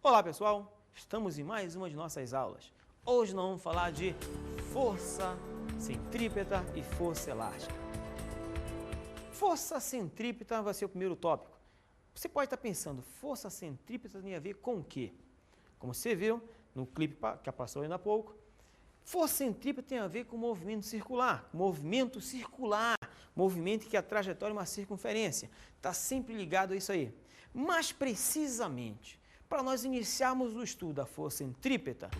Olá pessoal, estamos em mais uma de nossas aulas. Hoje nós vamos falar de força centrípeta e força elástica. Força centrípeta vai ser o primeiro tópico. Você pode estar pensando, força centrípeta tem a ver com o quê? Como você viu no clipe que passou ainda há pouco, força centrípeta tem a ver com movimento circular, movimento que a trajetória é uma circunferência. Está sempre ligado a isso aí. Mas precisamente, para nós iniciarmos o estudo da força centrípeta,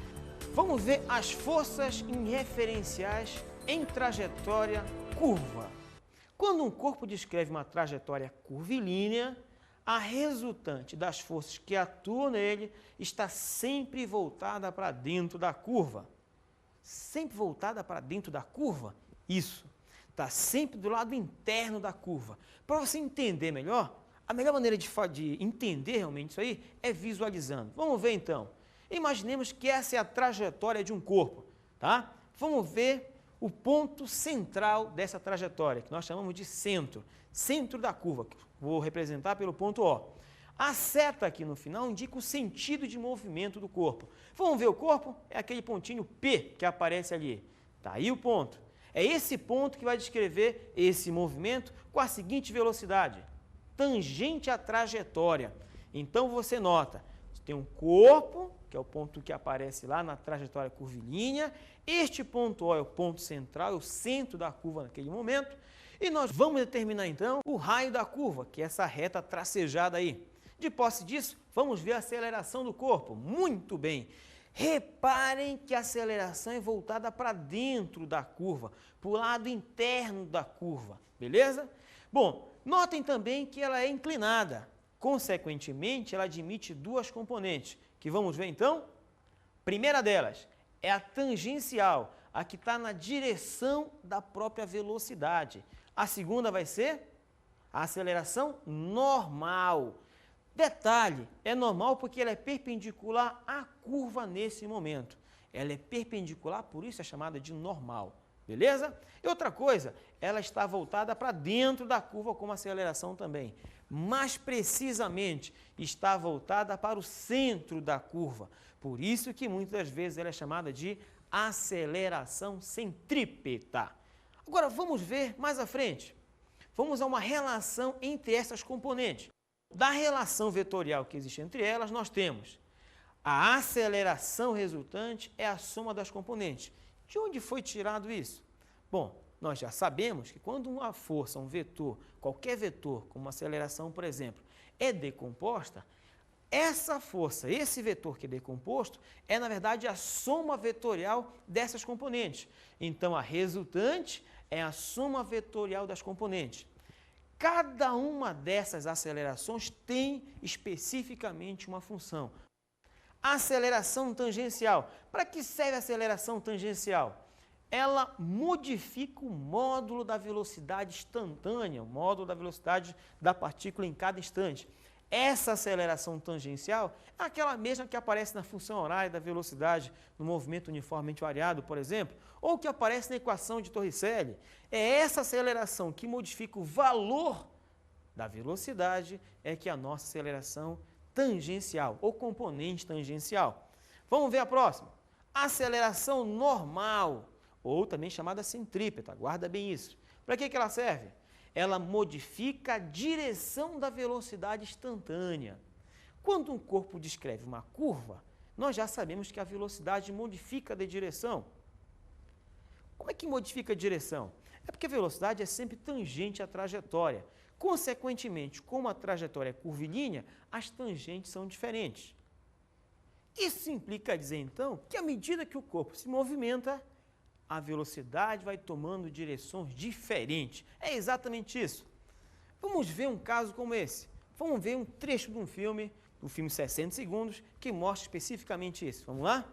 vamos ver as forças referenciais em trajetória curva. Quando um corpo descreve uma trajetória curvilínea, a resultante das forças que atuam nele está sempre voltada para dentro da curva. Sempre voltada para dentro da curva? Isso. Está sempre do lado interno da curva. Para você entender melhor, a melhor maneira de entender realmente isso aí é visualizando. Vamos ver então. Imaginemos que essa é a trajetória de um corpo, tá? Vamos ver o ponto central dessa trajetória, que nós chamamos de centro da curva, que vou representar pelo ponto O. A seta aqui no final indica o sentido de movimento do corpo. Vamos ver o corpo? É aquele pontinho P que aparece ali. Está aí o ponto. É esse ponto que vai descrever esse movimento com a seguinte velocidade, tangente à trajetória. Então você nota, tem um corpo, que é o ponto que aparece lá na trajetória curvilínea, este ponto O é o ponto central, é o centro da curva naquele momento, e nós vamos determinar então o raio da curva, que é essa reta tracejada aí. De posse disso, vamos ver a aceleração do corpo. Muito bem. Reparem que a aceleração é voltada para dentro da curva, para o lado interno da curva, beleza? Bom, notem também que ela é inclinada. Consequentemente, ela admite duas componentes, que vamos ver então. Primeira delas é a tangencial, a que está na direção da própria velocidade. A segunda vai ser a aceleração normal. Detalhe, é normal porque ela é perpendicular à curva nesse momento. Ela é perpendicular, por isso é chamada de normal, beleza? E outra coisa, ela está voltada para dentro da curva como aceleração também. Mais precisamente, está voltada para o centro da curva. Por isso que muitas vezes ela é chamada de aceleração centrípeta. Agora vamos ver mais à frente. Vamos a uma relação entre essas componentes. Da relação vetorial que existe entre elas, nós temos a aceleração resultante é a soma das componentes. De onde foi tirado isso? Bom, nós já sabemos que quando uma força, um vetor, qualquer vetor, como uma aceleração, por exemplo, é decomposta, essa força, esse vetor que é decomposto, é na verdade a soma vetorial dessas componentes. Então, a resultante é a soma vetorial das componentes. Cada uma dessas acelerações tem especificamente uma função. Aceleração tangencial. Para que serve a aceleração tangencial? Ela modifica o módulo da velocidade instantânea, o módulo da velocidade da partícula em cada instante. Essa aceleração tangencial é aquela mesma que aparece na função horária da velocidade no movimento uniformemente variado, por exemplo, ou que aparece na equação de Torricelli. É essa aceleração que modifica o valor da velocidade, é que é a nossa aceleração tangencial, ou componente tangencial. Vamos ver a próxima. Aceleração normal, ou também chamada centrípeta, guarda bem isso. Para que ela serve? Ela modifica a direção da velocidade instantânea. Quando um corpo descreve uma curva, nós já sabemos que a velocidade modifica de direção. Como é que modifica a direção? É porque a velocidade é sempre tangente à trajetória. Consequentemente, como a trajetória é curvilínea, as tangentes são diferentes. Isso implica dizer, então, que à medida que o corpo se movimenta, a velocidade vai tomando direções diferentes. É exatamente isso. Vamos ver um caso como esse. Vamos ver um trecho de um filme, do filme 60 segundos, que mostra especificamente isso. Vamos lá?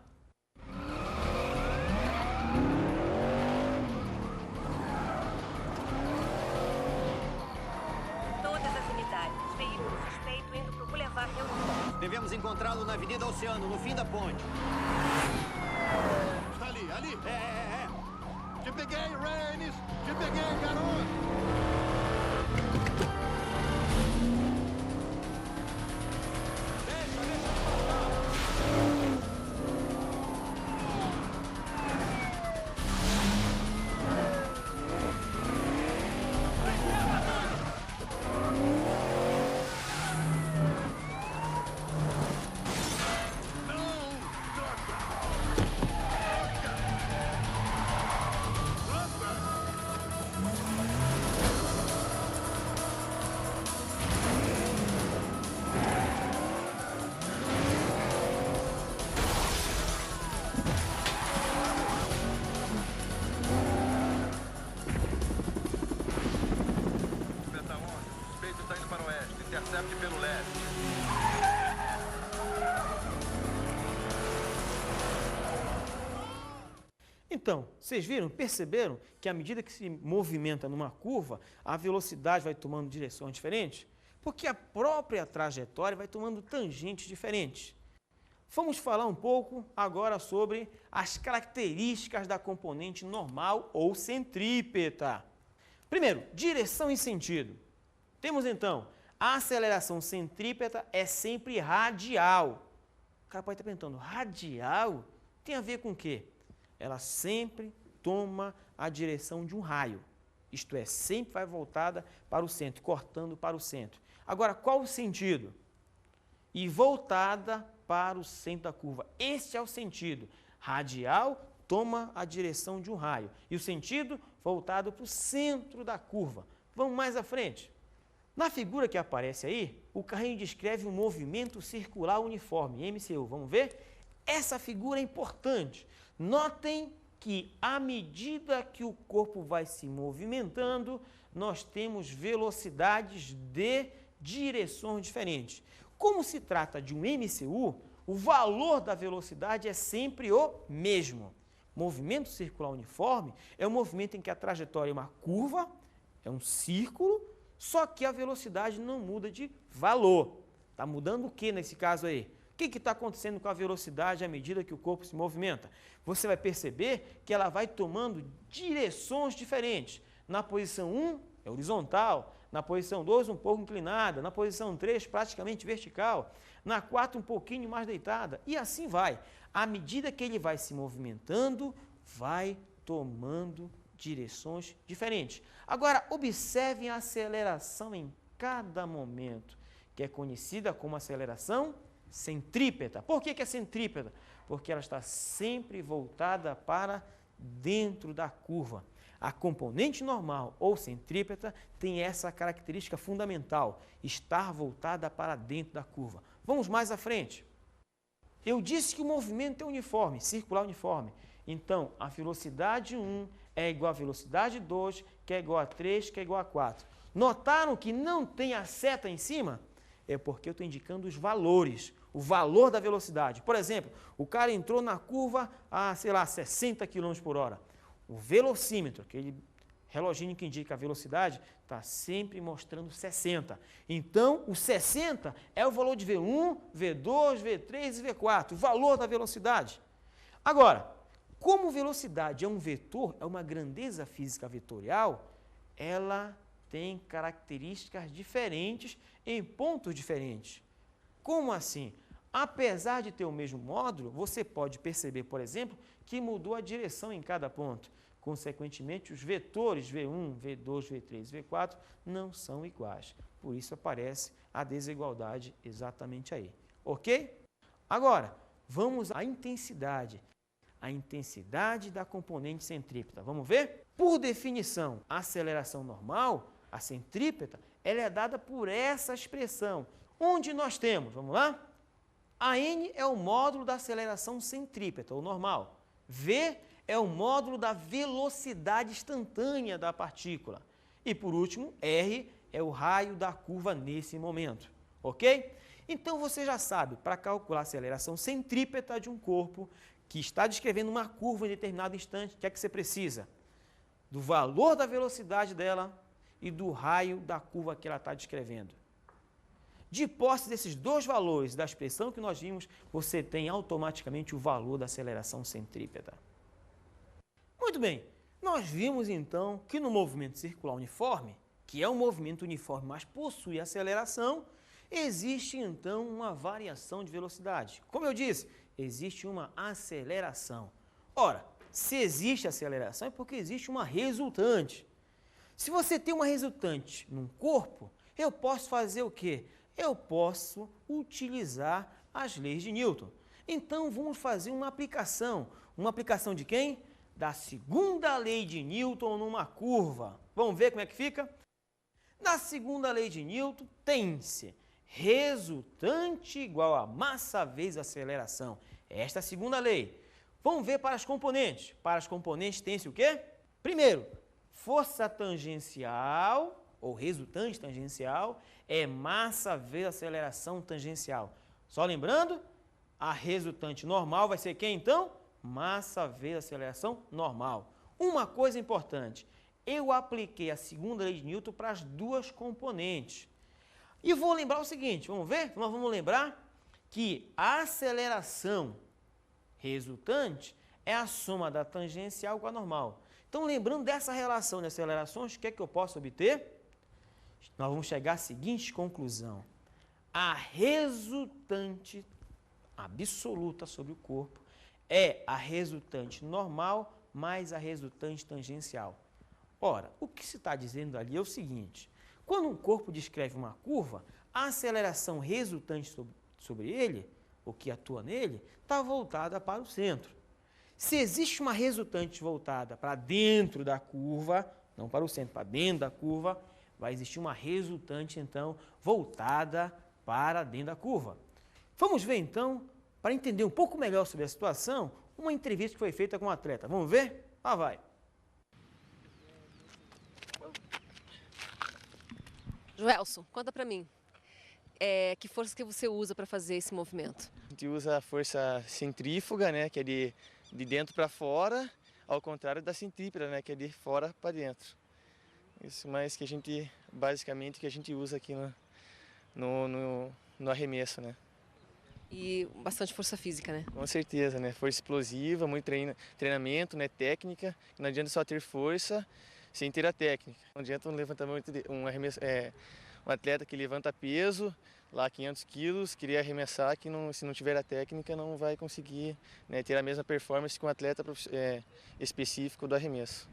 Todas as unidades. Veículo suspeito indo para o Boulevard Reunião. Devemos encontrá-lo na Avenida Oceano, no fim da ponte. Está ali, ali. Te peguei, Raines! Te peguei, garoto! Deixa eu passar. Então, vocês viram, perceberam que à medida que se movimenta numa curva, a velocidade vai tomando direções diferentes? Porque a própria trajetória vai tomando tangentes diferentes. Vamos falar um pouco agora sobre as características da componente normal ou centrípeta. Primeiro, direção e sentido. Temos então, a aceleração centrípeta é sempre radial. O cara pode estar perguntando, radial tem a ver com o quê? Ela sempre toma a direção de um raio, isto é, sempre vai voltada para o centro, cortando para o centro. Agora, qual o sentido? E voltada para o centro da curva. Este é o sentido. Radial toma a direção de um raio e o sentido voltado para o centro da curva. Vamos mais à frente. Na figura que aparece aí, o carrinho descreve um movimento circular uniforme, MCU. Vamos ver? Essa figura é importante. Notem que, à medida que o corpo vai se movimentando, nós temos velocidades de direções diferentes. Como se trata de um MCU, o valor da velocidade é sempre o mesmo. Movimento circular uniforme é um movimento em que a trajetória é uma curva, é um círculo, só que a velocidade não muda de valor. Está mudando o que nesse caso aí? O que está acontecendo com a velocidade à medida que o corpo se movimenta? Você vai perceber que ela vai tomando direções diferentes. Na posição 1 é horizontal, na posição 2 um pouco inclinada, na posição 3 praticamente vertical, na 4 um pouquinho mais deitada e assim vai. À medida que ele vai se movimentando, vai tomando direções diferentes. Agora, observem a aceleração em cada momento, que é conhecida como aceleração centrípeta. Por que é centrípeta? Porque ela está sempre voltada para dentro da curva. A componente normal ou centrípeta tem essa característica fundamental, estar voltada para dentro da curva. Vamos mais à frente. Eu disse que o movimento é uniforme, circular uniforme. Então, a velocidade 1 é igual à velocidade 2, que é igual a 3, que é igual a 4. Notaram que não tem a seta em cima? É porque eu estou indicando os valores, o valor da velocidade. Por exemplo, o cara entrou na curva a, 60 km por hora. O velocímetro, aquele reloginho que indica a velocidade, está sempre mostrando 60. Então, o 60 é o valor de V1, V2, V3 e V4, o valor da velocidade. Agora, como velocidade é um vetor, é uma grandeza física vetorial, ela tem características diferentes em pontos diferentes. Como assim? Apesar de ter o mesmo módulo, você pode perceber, por exemplo, que mudou a direção em cada ponto. Consequentemente, os vetores V1, V2, V3 e V4 não são iguais. Por isso aparece a desigualdade exatamente aí. Ok? Agora, vamos à intensidade. A intensidade da componente centrípeta. Vamos ver? Por definição, a aceleração normal, a centrípeta, ela é dada por essa expressão. Onde nós temos, vamos lá? A n é o módulo da aceleração centrípeta, ou normal. V é o módulo da velocidade instantânea da partícula. E, por último, R é o raio da curva nesse momento. Ok? Então, você já sabe, para calcular a aceleração centrípeta de um corpo que está descrevendo uma curva em determinado instante, o que é que você precisa? Do valor da velocidade dela e do raio da curva que ela está descrevendo. De posse desses dois valores da expressão que nós vimos, você tem automaticamente o valor da aceleração centrípeta. Muito bem, nós vimos então que no movimento circular uniforme, que é um movimento uniforme, mas possui aceleração, existe então uma variação de velocidade. Como eu disse, existe uma aceleração. Ora, se existe aceleração é porque existe uma resultante. Se você tem uma resultante num corpo, eu posso fazer o quê? Eu posso utilizar as leis de Newton. Então, vamos fazer uma aplicação. Uma aplicação de quem? Da segunda lei de Newton numa curva. Vamos ver como é que fica? Na segunda lei de Newton, tem-se resultante igual a massa vezes aceleração. Esta é a segunda lei. Vamos ver para as componentes. Para as componentes tem-se o quê? Primeiro, força tangencial ou resultante tangencial, é massa vezes aceleração tangencial. Só lembrando, a resultante normal vai ser quem então? Massa vezes aceleração normal. Uma coisa importante, eu apliquei a segunda lei de Newton para as duas componentes. E vou lembrar o seguinte, vamos ver? Nós vamos lembrar que a aceleração resultante é a soma da tangencial com a normal. Então, lembrando dessa relação de acelerações, o que é que eu posso obter? Nós vamos chegar à seguinte conclusão. A resultante absoluta sobre o corpo é a resultante normal mais a resultante tangencial. Ora, o que se está dizendo ali é o seguinte, quando um corpo descreve uma curva, a aceleração resultante sobre ele, o que atua nele, está voltada para o centro. Se existe uma resultante voltada para dentro da curva, não para o centro, para dentro da curva, vai existir uma resultante, então, voltada para dentro da curva. Vamos ver, então, para entender um pouco melhor sobre a situação, uma entrevista que foi feita com um atleta. Vamos ver? Lá vai. Joelson, conta pra mim, que força que você usa para fazer esse movimento? A gente usa a força centrífuga, né, que é de dentro para fora, ao contrário da centrípeta, né, que é de fora para dentro. Isso mais que a gente, basicamente, que a gente usa aqui no arremesso, né. E bastante força física, né? Com certeza, né, força explosiva, muito treinamento, né, técnica. Não adianta só ter força sem ter a técnica. Não adianta um levantamento, um arremesso, um atleta que levanta peso, lá 500 quilos, queria arremessar, que não, se não tiver a técnica não vai conseguir, né, ter a mesma performance que um atleta específico do arremesso.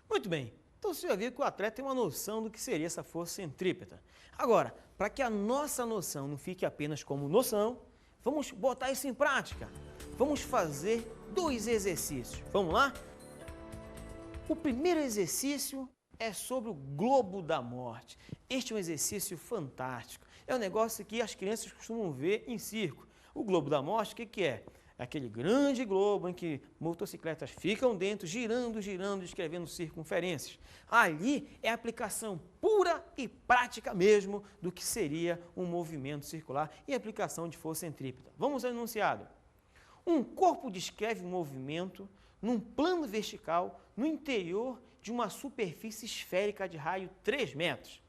Muito bem, então você já viu que o atleta tem uma noção do que seria essa força centrípeta. Agora, para que a nossa noção não fique apenas como noção, vamos botar isso em prática. Vamos fazer 2 exercícios. Vamos lá? O primeiro exercício é sobre o globo da morte. Este é um exercício fantástico. É um negócio que as crianças costumam ver em circo. O globo da morte, o que é? É aquele grande globo em que motocicletas ficam dentro, girando, escrevendo circunferências. Ali é a aplicação pura e prática mesmo do que seria um movimento circular e aplicação de força centrípeta. Vamos ao enunciado. Um corpo descreve um movimento num plano vertical no interior de uma superfície esférica de raio 3 metros.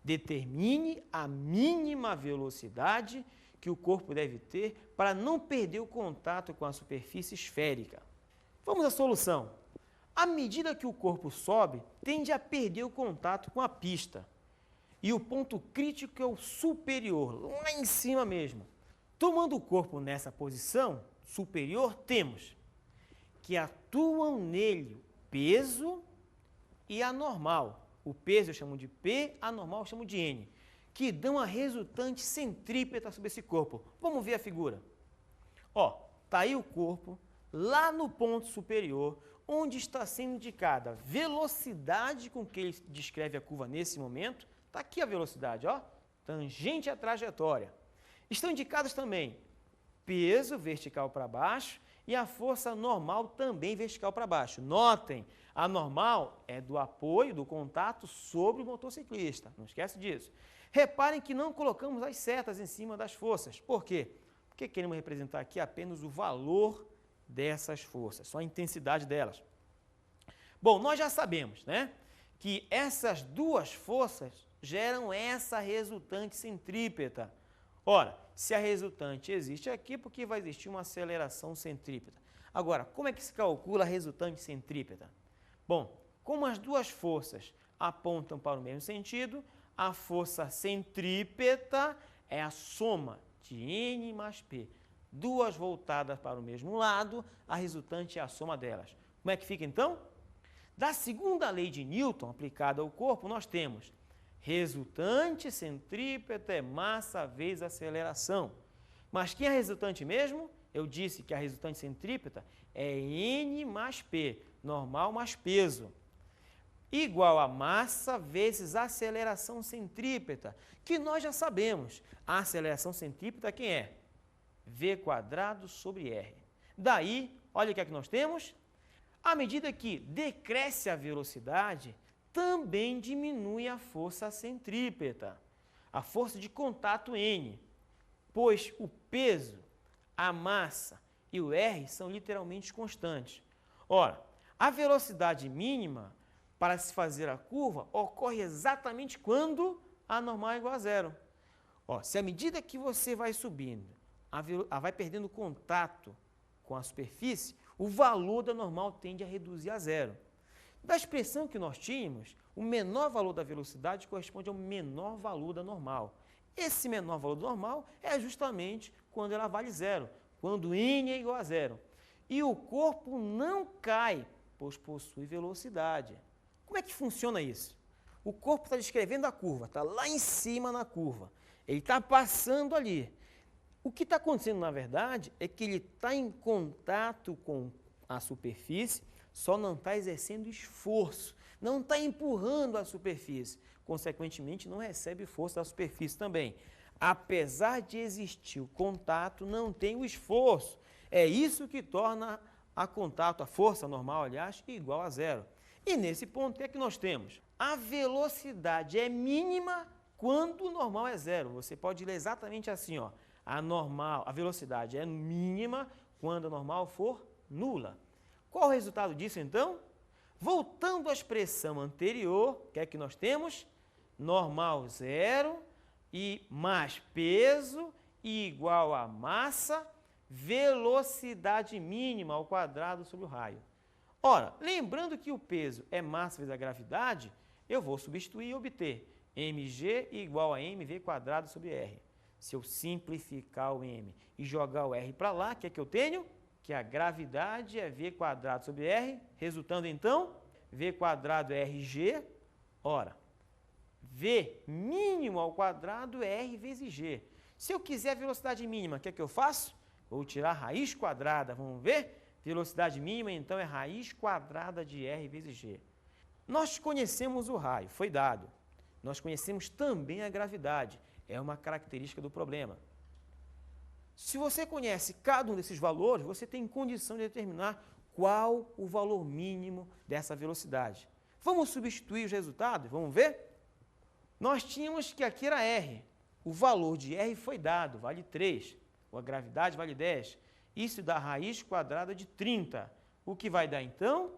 Determine a mínima velocidade que o corpo deve ter para não perder o contato com a superfície esférica. Vamos à solução. À medida que o corpo sobe, tende a perder o contato com a pista. E o ponto crítico é o superior, lá em cima mesmo. Tomando o corpo nessa posição superior, temos que atuam nele o peso e a normal. O peso eu chamo de P, a normal eu chamo de N, que dão a resultante centrípeta sobre esse corpo. Vamos ver a figura. Ó, tá aí o corpo, lá no ponto superior, onde está sendo indicada a velocidade com que ele descreve a curva nesse momento. Está aqui a velocidade, ó, tangente à trajetória. Estão indicados também peso vertical para baixo e a força normal também vertical para baixo. Notem, a normal é do apoio, do contato sobre o motociclista. Não esquece disso. Reparem que não colocamos as setas em cima das forças. Por quê? Porque queremos representar aqui apenas o valor dessas forças, só a intensidade delas. Bom, nós já sabemos, né, que essas duas forças geram essa resultante centrípeta. Ora, se a resultante existe aqui, porque vai existir uma aceleração centrípeta. Agora, como é que se calcula a resultante centrípeta? Bom, como as duas forças apontam para o mesmo sentido, a força centrípeta é a soma de N mais P. Duas voltadas para o mesmo lado, a resultante é a soma delas. Como é que fica então? Da segunda lei de Newton aplicada ao corpo, nós temos resultante centrípeta é massa vezes aceleração. Mas quem é a resultante mesmo? Eu disse que a resultante centrípeta é N mais P, normal mais peso, igual a massa vezes aceleração centrípeta, que nós já sabemos. A aceleração centrípeta quem é? V² sobre R. Daí, olha o que é que nós temos. À medida que decresce a velocidade, também diminui a força centrípeta, a força de contato N, pois o peso, a massa e o R são literalmente constantes. Ora, a velocidade mínima para se fazer a curva ocorre exatamente quando a normal é igual a zero. Ó, se à medida que você vai subindo, vai perdendo contato com a superfície, o valor da normal tende a reduzir a zero. Da expressão que nós tínhamos, o menor valor da velocidade corresponde ao menor valor da normal. Esse menor valor da normal é justamente quando ela vale zero, quando n é igual a zero. E o corpo não cai, pois possui velocidade. Como é que funciona isso? O corpo está descrevendo a curva, está lá em cima na curva. Ele está passando ali. O que está acontecendo, na verdade, é que ele está em contato com a superfície, só não está exercendo esforço, não está empurrando a superfície. Consequentemente, não recebe força da superfície também. Apesar de existir o contato, não tem o esforço. É isso que torna a contato, a força normal, aliás, igual a zero. E nesse ponto, o que é que nós temos? A velocidade é mínima quando o normal é zero. Você pode ler exatamente assim, ó. A velocidade é mínima quando a normal for nula. Qual o resultado disso, então? Voltando à expressão anterior, o que é que nós temos? Normal zero e mais peso igual a massa, velocidade mínima ao quadrado sobre o raio. Ora, lembrando que o peso é massa vezes a gravidade, eu vou substituir e obter mg igual a mv quadrado sobre r. Se eu simplificar o m e jogar o r para lá, o que é que eu tenho? Que a gravidade é v quadrado sobre r, resultando então, v quadrado é rg, ora, v mínimo ao quadrado é r vezes g. Se eu quiser a velocidade mínima, o que é que eu faço? Vou tirar a raiz quadrada, vamos ver? Velocidade mínima, então, é raiz quadrada de r vezes g. Nós conhecemos o raio, foi dado. Nós conhecemos também a gravidade, é uma característica do problema. Se você conhece cada um desses valores, você tem condição de determinar qual o valor mínimo dessa velocidade. Vamos substituir os resultados, vamos ver? Nós tínhamos que aqui era r. O valor de r foi dado, vale 3. A gravidade vale 10. Isso dá raiz quadrada de 30. O que vai dar, então?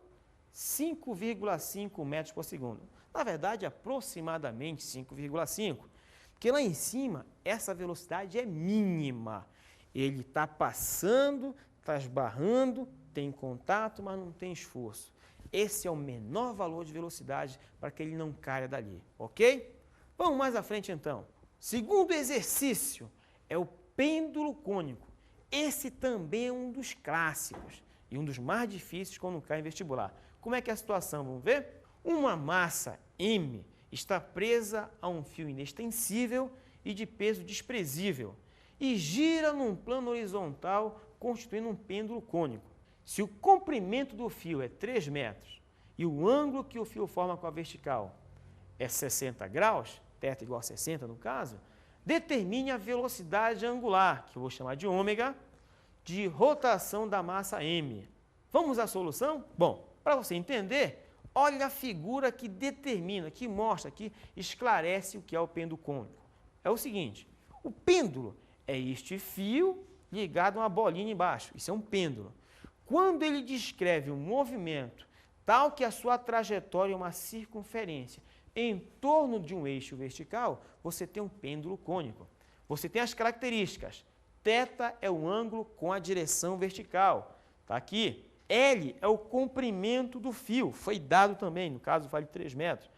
5,5 metros por segundo. Na verdade, aproximadamente 5,5. Porque lá em cima, essa velocidade é mínima. Ele está passando, está esbarrando, tem contato, mas não tem esforço. Esse é o menor valor de velocidade para que ele não caia dali, ok? Vamos mais à frente, então. Segundo exercício é o pêndulo cônico. Esse também é um dos clássicos e um dos mais difíceis quando cai em vestibular. Como é que é a situação? Vamos ver? Uma massa M está presa a um fio inextensível e de peso desprezível e gira num plano horizontal, constituindo um pêndulo cônico. Se o comprimento do fio é 3 metros e o ângulo que o fio forma com a vertical é 60 graus, θ igual a 60 no caso, determine a velocidade angular, que eu vou chamar de ômega, de rotação da massa M. Vamos à solução? Bom, para você entender, olha a figura que determina, que mostra, que esclarece o que é o pêndulo cônico. É o seguinte, o pêndulo é este fio ligado a uma bolinha embaixo. Isso é um pêndulo. Quando ele descreve um movimento tal que a sua trajetória é uma circunferência em torno de um eixo vertical, você tem um pêndulo cônico. Você tem as características. Θ é o ângulo com a direção vertical. Está aqui. L é o comprimento do fio. Foi dado também, no caso vale 3 metros.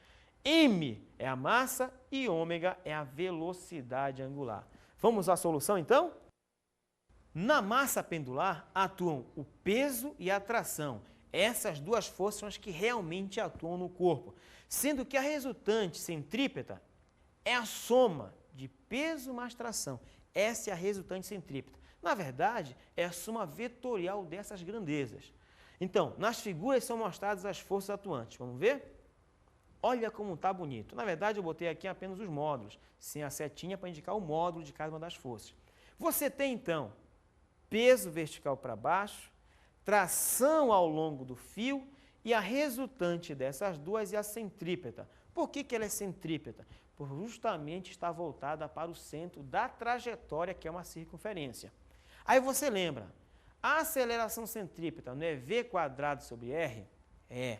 M é a massa e ômega é a velocidade angular. Vamos à solução, então? Na massa pendular atuam o peso e a tração. Essas duas forças são as que realmente atuam no corpo, sendo que a resultante centrípeta é a soma de peso mais tração. Essa é a resultante centrípeta. Na verdade, é a soma vetorial dessas grandezas. Então, nas figuras são mostradas as forças atuantes. Vamos ver? Olha como está bonito. Na verdade, eu botei aqui apenas os módulos, sem a setinha para indicar o módulo de cada uma das forças. Você tem, então, peso vertical para baixo, tração ao longo do fio E a resultante dessas duas é a centrípeta. Por que ela é centrípeta? Por justamente estar voltada para o centro da trajetória, que é uma circunferência. Aí você lembra, a aceleração centrípeta não é v² sobre r? É.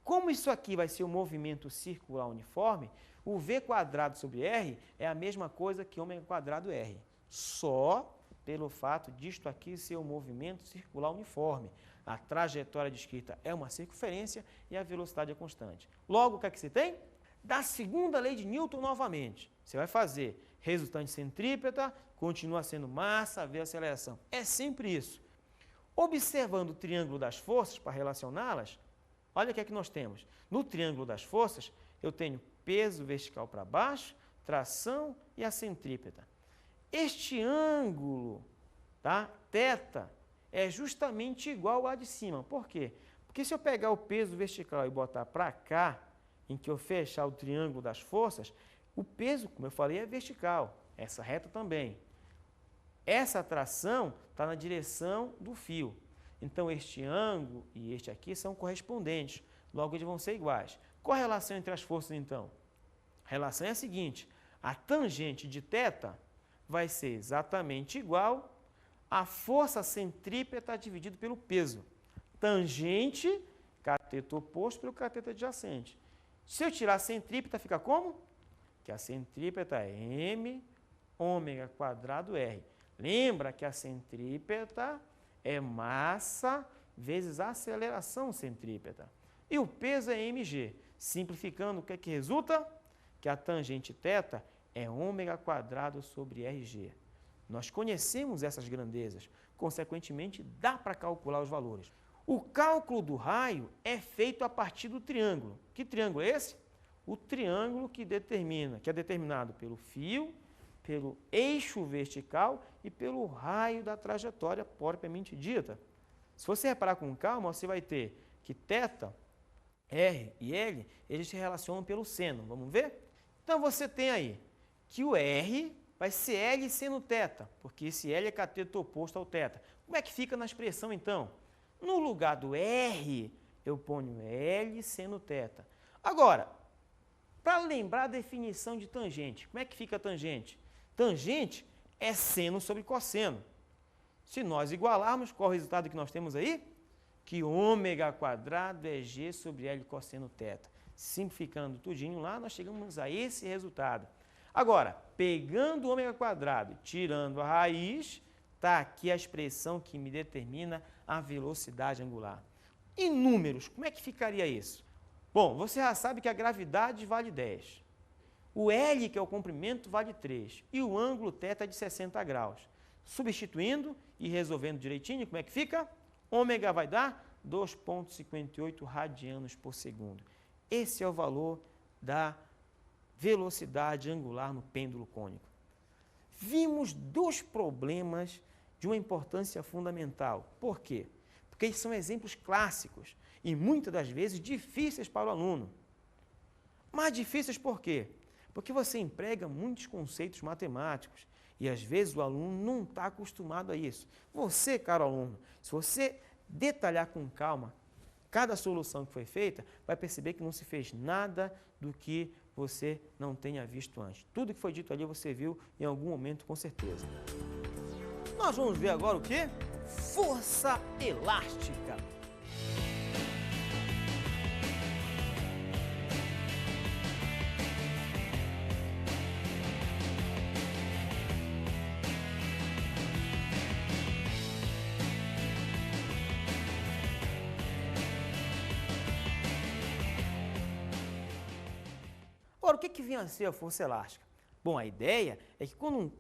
Como isso aqui vai ser um movimento circular uniforme, o v² sobre r é a mesma coisa que ω² r. Só pelo fato disto aqui ser um movimento circular uniforme. A trajetória descrita é uma circunferência e a velocidade é constante. Logo, o que é que você tem? Da segunda lei de Newton novamente. Você vai fazer resultante centrípeta, continua sendo massa, vezes aceleração. É sempre isso. Observando o triângulo das forças, para relacioná-las, olha o que é que nós temos. No triângulo das forças, eu tenho peso vertical para baixo, tração e a centrípeta. Este ângulo, tá? Θ, é justamente igual ao de cima. Por quê? Porque se eu pegar o peso vertical e botar para cá, em que eu fechar o triângulo das forças, o peso, como eu falei, é vertical. Essa reta também. Essa tração está na direção do fio. Então, este ângulo e este aqui são correspondentes. Logo, eles vão ser iguais. Qual a relação entre as forças, então? A relação é a seguinte. A tangente de θ vai ser exatamente igual à força centrípeta dividido pelo peso. Tangente, cateto oposto pelo cateto adjacente. Se eu tirar a centrípeta, fica como? Que a centrípeta é m ω² r. Lembra que a centrípeta é massa vezes a aceleração centrípeta. E o peso é mg. Simplificando, o que é que resulta? Que a tangente θ é ω² sobre rg. Nós conhecemos essas grandezas, consequentemente, dá para calcular os valores. O cálculo do raio é feito a partir do triângulo. Que triângulo é esse? O triângulo que é determinado pelo fio, pelo eixo vertical e pelo raio da trajetória propriamente dita. Se você reparar com calma, você vai ter que θ, R e L, eles se relacionam pelo seno. Vamos ver? Então, você tem aí que o R vai ser L seno θ, porque esse L é cateto oposto ao θ. Como é que fica na expressão, então? No lugar do R, eu ponho L seno θ. Agora, para lembrar a definição de tangente, como é que fica a tangente? Tangente é seno sobre cosseno. Se nós igualarmos, qual é o resultado que nós temos aí? Que ω² é G sobre L cosseno θ. Simplificando tudinho lá, nós chegamos a esse resultado. Agora, pegando o ω² e tirando a raiz, está aqui a expressão que me determina a velocidade angular. Em números, como é que ficaria isso? Bom, você já sabe que a gravidade vale 10. O L, que é o comprimento, vale 3. E o ângulo θ é de 60 graus. Substituindo e resolvendo direitinho, como é que fica? Ômega vai dar 2,58 radianos por segundo. Esse é o valor da velocidade angular no pêndulo cônico. Vimos dois problemas de uma importância fundamental. Por quê? Porque eles são exemplos clássicos e muitas das vezes difíceis para o aluno. Mas difíceis por quê? Porque você emprega muitos conceitos matemáticos e às vezes o aluno não está acostumado a isso. Você, caro aluno, se você detalhar com calma cada solução que foi feita, vai perceber que não se fez nada do que você não tenha visto antes. Tudo que foi dito ali você viu em algum momento com certeza. Nós vamos ver agora o quê? Força elástica. Ora, o que vinha a ser a força elástica? Bom, a ideia é que,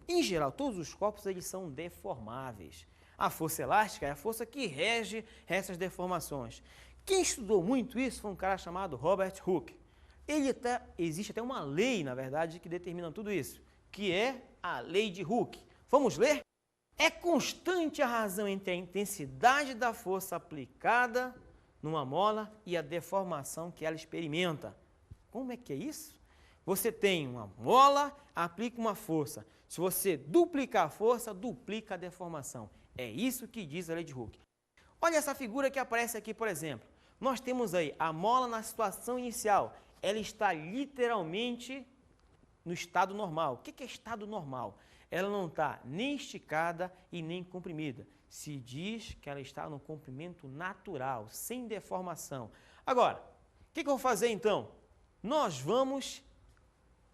em geral, todos os corpos eles são deformáveis. A força elástica é a força que rege essas deformações. Quem estudou muito isso foi um cara chamado Robert Hooke. Existe até uma lei, na verdade, que determina tudo isso, que é a lei de Hooke. Vamos ler? É constante a razão entre a intensidade da força aplicada numa mola e a deformação que ela experimenta. Como é que é isso? Você tem uma mola, aplica uma força. Se você duplicar a força, duplica a deformação. É isso que diz a lei de Hooke. Olha essa figura que aparece aqui, por exemplo. nós temos aí a mola na situação inicial. Ela está literalmente no estado normal. O que é estado normal? Ela não está nem esticada e nem comprimida. Se diz que ela está no comprimento natural, sem deformação. Agora, o que eu vou fazer então? Nós vamos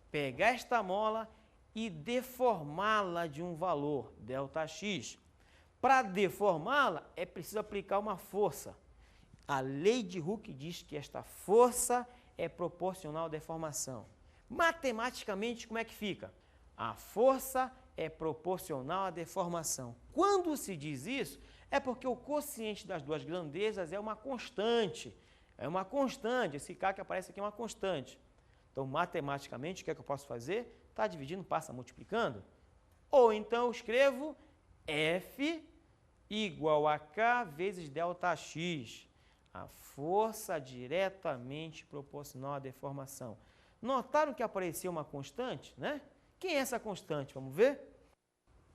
pegar esta mola e deformá-la de um valor, ΔX. Para deformá-la, é preciso aplicar uma força. A lei de Hooke diz que esta força é proporcional à deformação. Matematicamente, como é que fica? A força é proporcional à deformação. Quando se diz isso, é porque o quociente das duas grandezas é uma constante. É uma constante, esse K que aparece aqui é uma constante. Então, matematicamente, o que é que eu posso fazer? Está dividindo, passa multiplicando. Ou então eu escrevo F igual a K vezes ΔX. A força diretamente proporcional à deformação. Notaram que apareceu uma constante, né? Quem é essa constante? Vamos ver?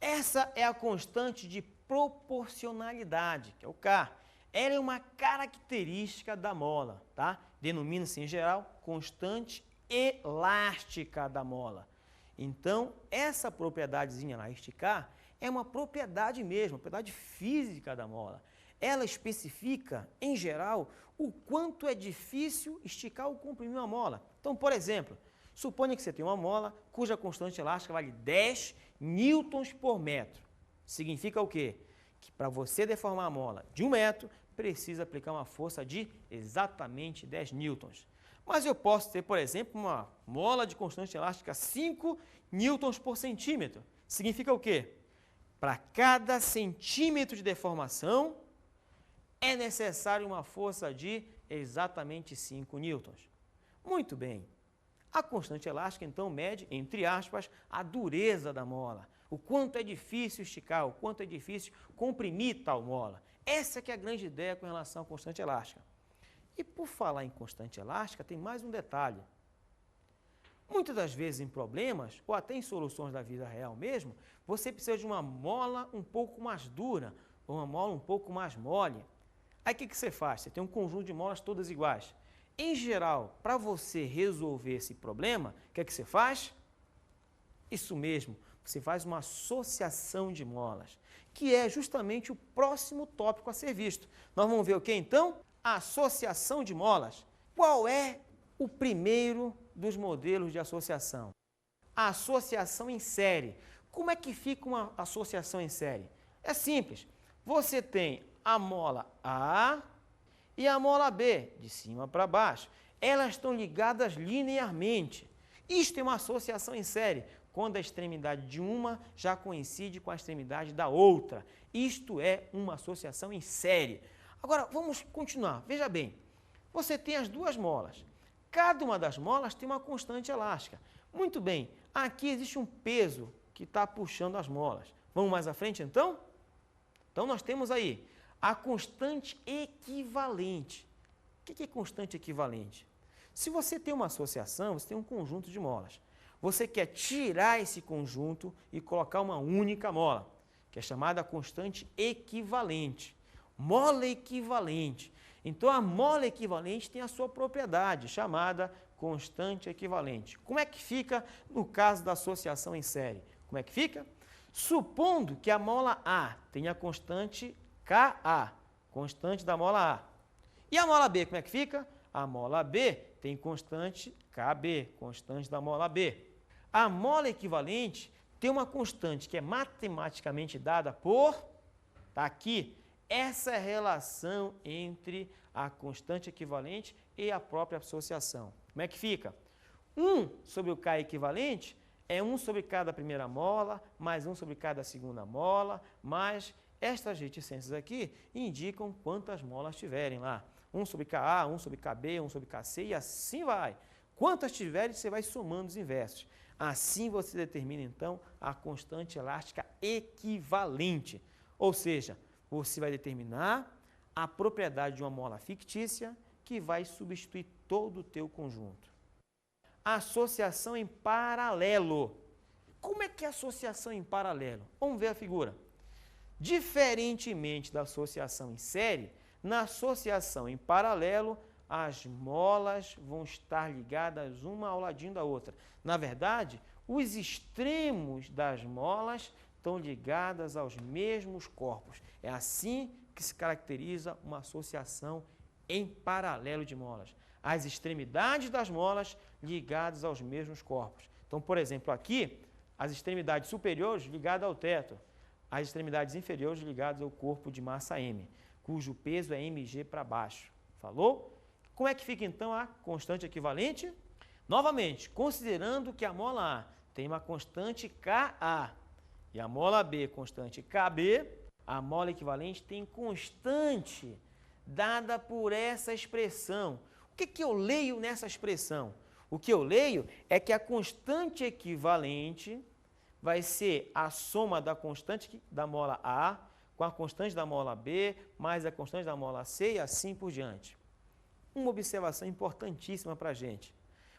Essa é a constante de proporcionalidade, que é o K. Ela é uma característica da mola, tá? Denomina-se, em geral, constante elástica da mola. Então, essa propriedadezinha lá, esticar, é uma propriedade mesmo, uma propriedade física da mola. Ela especifica, em geral, o quanto é difícil esticar ou comprimir uma mola. Então, por exemplo, suponha que você tem uma mola cuja constante elástica vale 10 newtons por metro. Significa o quê? Que para você deformar a mola de 1 metro, precisa aplicar uma força de exatamente 10 newtons. Mas eu posso ter, por exemplo, uma mola de constante elástica 5 newtons por centímetro. Significa o quê? Para cada centímetro de deformação, é necessário uma força de exatamente 5 newtons. Muito bem. A constante elástica, então, mede, entre aspas, a dureza da mola. O quanto é difícil esticar, o quanto é difícil comprimir tal mola. Essa que é a grande ideia com relação à constante elástica. E por falar em constante elástica, tem mais um detalhe. Muitas das vezes em problemas, ou até em soluções da vida real mesmo, você precisa de uma mola um pouco mais dura, ou uma mola um pouco mais mole. Aí o que você faz? Você tem um conjunto de molas todas iguais. Em geral, para você resolver esse problema, o que é que você faz? Isso mesmo, você faz uma associação de molas, que é justamente o próximo tópico a ser visto. Nós vamos ver o que então? A associação de molas. Qual é o primeiro dos modelos de associação? A associação em série. Como é que fica uma associação em série? É simples. Você tem a mola A e a mola B, de cima para baixo. Elas estão ligadas linearmente. Isto é uma associação em série, quando a extremidade de uma já coincide com a extremidade da outra. Isto é uma associação em série. Agora, vamos continuar. Veja bem, você tem as duas molas. Cada uma das molas tem uma constante elástica. Muito bem, aqui existe um peso que está puxando as molas. Vamos mais à frente, então? Então, nós temos aí a constante equivalente. O que é constante equivalente? Se você tem uma associação, você tem um conjunto de molas. Você quer tirar esse conjunto e colocar uma única mola, que é chamada constante equivalente. Mola equivalente. Então, a mola equivalente tem a sua propriedade, chamada constante equivalente. Como é que fica no caso da associação em série? Como é que fica? Supondo que a mola A tenha a constante Ka, constante da mola A. E a mola B, como é que fica? A mola B tem constante Kb, constante da mola B. A mola equivalente tem uma constante que é matematicamente dada por, está aqui, essa relação entre a constante equivalente e a própria associação. Como é que fica? 1 sobre o K equivalente é 1 sobre cada primeira mola, mais 1 sobre cada segunda mola, mais estas reticências aqui indicam quantas molas tiverem lá. 1 sobre Ka, 1 sobre Kb, 1 sobre Kc e assim vai. Quantas tiverem, você vai somando os inversos. Assim você determina, então, a constante elástica equivalente. Ou seja, você vai determinar a propriedade de uma mola fictícia que vai substituir todo o teu conjunto. Associação em paralelo. Como é que é a associação em paralelo? Vamos ver a figura. Diferentemente da associação em série, Na associação em paralelo, as molas vão estar ligadas uma ao ladinho da outra. Na verdade, os extremos das molas estão ligadas aos mesmos corpos. É assim que se caracteriza uma associação em paralelo de molas. As extremidades das molas ligadas aos mesmos corpos. Então, por exemplo, aqui, as extremidades superiores ligadas ao teto, as extremidades inferiores ligadas ao corpo de massa M, cujo peso é mg para baixo. Falou? Como é que fica, então, a constante equivalente? Novamente, considerando que a mola A tem uma constante Ka e a mola B constante Kb, a mola equivalente tem constante dada por essa expressão. O que eu leio nessa expressão? O que eu leio é que a constante equivalente vai ser a soma da constante da mola A com a constante da mola B, mais a constante da mola C e assim por diante. Uma observação importantíssima para a gente.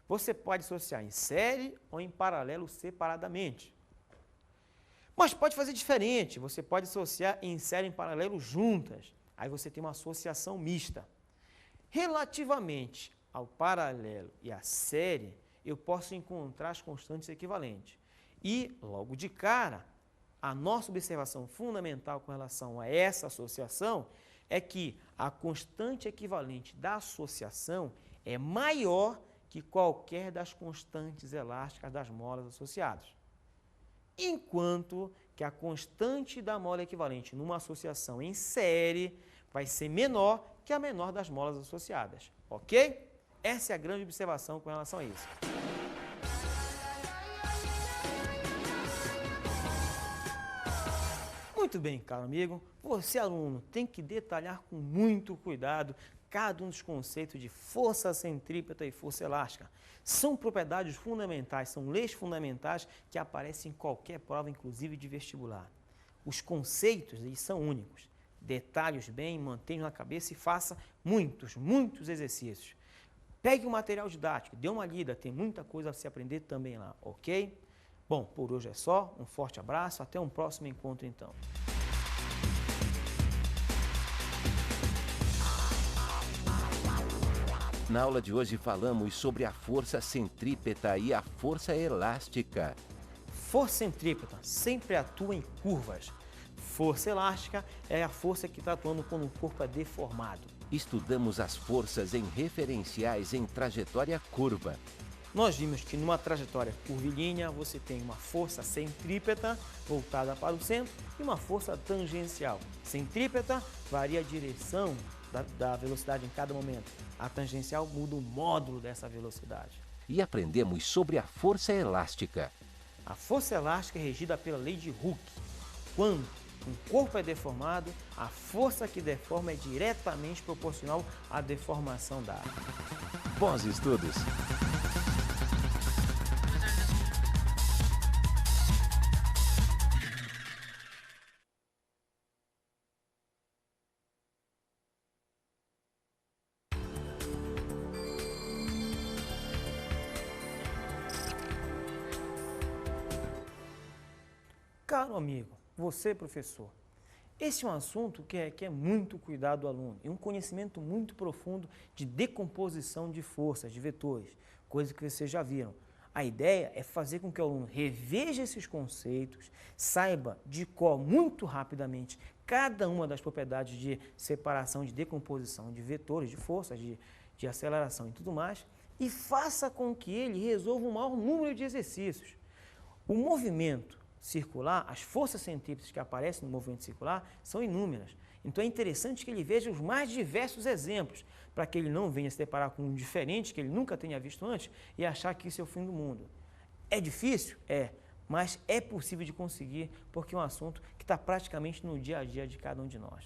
Você pode associar em série ou em paralelo separadamente. Mas pode fazer diferente, você pode associar em série e em paralelo juntas. Aí você tem uma associação mista. Relativamente ao paralelo e à série, eu posso encontrar as constantes equivalentes. E, logo de cara, a nossa observação fundamental com relação a essa associação é que a constante equivalente da associação é maior que qualquer das constantes elásticas das molas associadas. Enquanto que a constante da mola equivalente numa associação em série vai ser menor que a menor das molas associadas, ok? Essa é a grande observação com relação a isso. Muito bem, caro amigo, você, aluno, tem que detalhar com muito cuidado cada um dos conceitos de força centrípeta e força elástica. São propriedades fundamentais, são leis fundamentais que aparecem em qualquer prova, inclusive de vestibular. Os conceitos eles são únicos. Detalhe-os bem, mantenha na cabeça e faça muitos exercícios. Pegue o material didático, dê uma lida, tem muita coisa a se aprender também lá, ok? Bom, por hoje é só, um forte abraço, até um próximo encontro então. Na aula de hoje falamos sobre a força centrípeta e a força elástica. Força centrípeta sempre atua em curvas. Força elástica é a força que está atuando quando o corpo é deformado. Estudamos as forças em referenciais em trajetória curva. Nós vimos que numa trajetória curvilínea você tem uma força centrípeta voltada para o centro e uma força tangencial. Centrípeta varia a direção da velocidade em cada momento. A tangencial muda o módulo dessa velocidade. E aprendemos sobre a força elástica. A força elástica é regida pela lei de Hooke. Quando um corpo é deformado, a força que deforma é diretamente proporcional à deformação da área. Bons estudos! Caro amigo, você professor, esse é um assunto que requer muito cuidado do aluno e um conhecimento muito profundo de decomposição de forças, de vetores, coisa que vocês já viram. A ideia é fazer com que o aluno reveja esses conceitos, saiba de cor muito rapidamente cada uma das propriedades de separação, de decomposição de vetores, de forças, de aceleração e tudo mais, e faça com que ele resolva o maior número de exercícios. O movimento circular, as forças centrípetas que aparecem no movimento circular são inúmeras. Então é interessante que ele veja os mais diversos exemplos, para que ele não venha se deparar com um diferente que ele nunca tenha visto antes e achar que isso é o fim do mundo. É difícil? É, mas é possível de conseguir, porque é um assunto que está praticamente no dia a dia de cada um de nós.